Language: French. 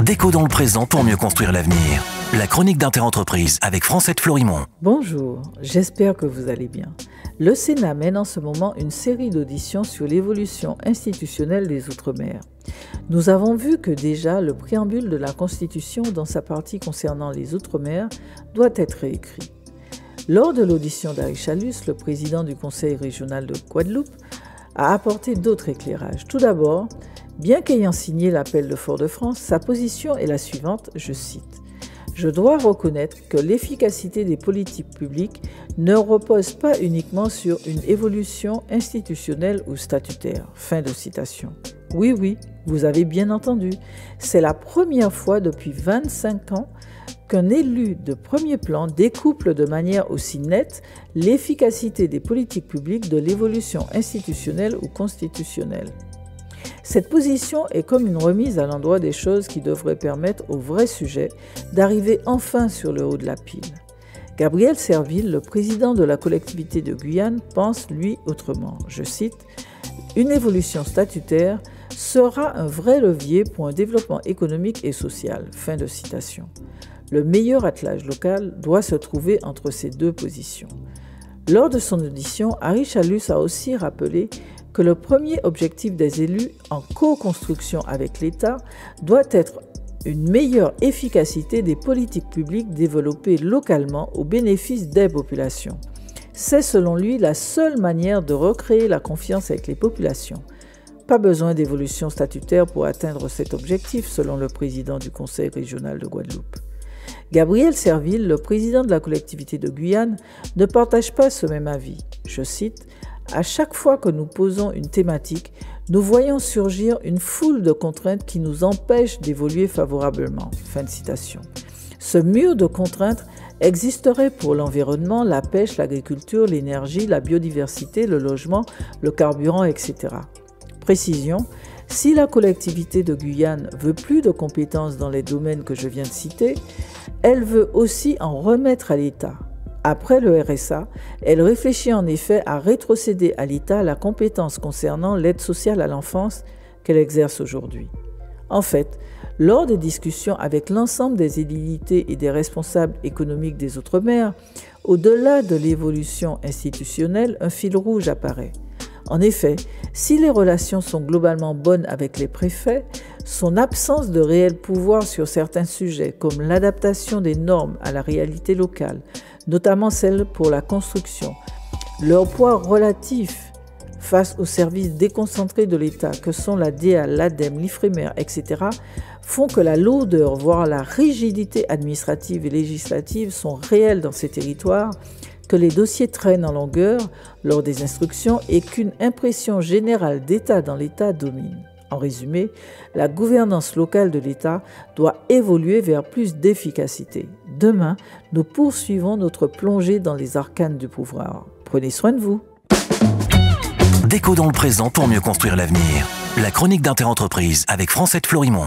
Déco dans le présent pour mieux construire l'avenir. La chronique d'Interentreprise avec Francette Florimond. Bonjour, j'espère que vous allez bien. Le Sénat mène en ce moment une série d'auditions sur l'évolution institutionnelle des Outre-mer. Nous avons vu que déjà le préambule de la Constitution dans sa partie concernant les Outre-mer doit être réécrit. Lors de l'audition d'Harry Chalus, le président du Conseil régional de Guadeloupe, a apporté d'autres éclairages. Tout d'abord, bien qu'ayant signé l'appel de Fort-de-France, sa position est la suivante, je cite. « Je dois reconnaître que l'efficacité des politiques publiques ne repose pas uniquement sur une évolution institutionnelle ou statutaire. » Fin de citation. Oui, vous avez bien entendu. C'est la première fois depuis 25 ans qu'un élu de premier plan découple de manière aussi nette l'efficacité des politiques publiques de l'évolution institutionnelle ou constitutionnelle. Cette position est comme une remise à l'endroit des choses qui devraient permettre au vrai sujet d'arriver enfin sur le haut de la pile. Gabriel Serville, le président de la collectivité de Guyane, pense, lui, autrement. Je cite, « Une évolution statutaire sera un vrai levier pour un développement économique et social. » Fin de citation. Le meilleur attelage local doit se trouver entre ces deux positions. Lors de son audition, Harry Chalus a aussi rappelé que le premier objectif des élus en co-construction avec l'État doit être une meilleure efficacité des politiques publiques développées localement au bénéfice des populations. C'est selon lui la seule manière de recréer la confiance avec les populations. Pas besoin d'évolution statutaire pour atteindre cet objectif, selon le président du Conseil régional de Guadeloupe. Gabriel Serville, le président de la collectivité de Guyane, ne partage pas ce même avis. Je cite, « À chaque fois que nous posons une thématique, nous voyons surgir une foule de contraintes qui nous empêchent d'évoluer favorablement. » Fin de citation. Ce mur de contraintes existerait pour l'environnement, la pêche, l'agriculture, l'énergie, la biodiversité, le logement, le carburant, etc. Précision, si la collectivité de Guyane veut plus de compétences dans les domaines que je viens de citer, elle veut aussi en remettre à l'État. Après le RSA, elle réfléchit en effet à rétrocéder à l'État la compétence concernant l'aide sociale à l'enfance qu'elle exerce aujourd'hui. En fait, lors des discussions avec l'ensemble des édilités et des responsables économiques des Outre-mer, au-delà de l'évolution institutionnelle, un fil rouge apparaît. En effet, si les relations sont globalement bonnes avec les préfets, son absence de réel pouvoir sur certains sujets, comme l'adaptation des normes à la réalité locale, notamment celles pour la construction, leur poids relatif face aux services déconcentrés de l'État que sont la DEA, l'ADEME, l'IFREMER, etc., font que la lourdeur, voire la rigidité administrative et législative sont réelles dans ces territoires, que les dossiers traînent en longueur lors des instructions et qu'une impression générale d'État dans l'État domine. En résumé, la gouvernance locale de l'État doit évoluer vers plus d'efficacité. Demain, nous poursuivons notre plongée dans les arcanes du pouvoir. Prenez soin de vous. Déco dans le présent pour mieux construire l'avenir. La chronique d'Interentreprise avec Francette Florimond.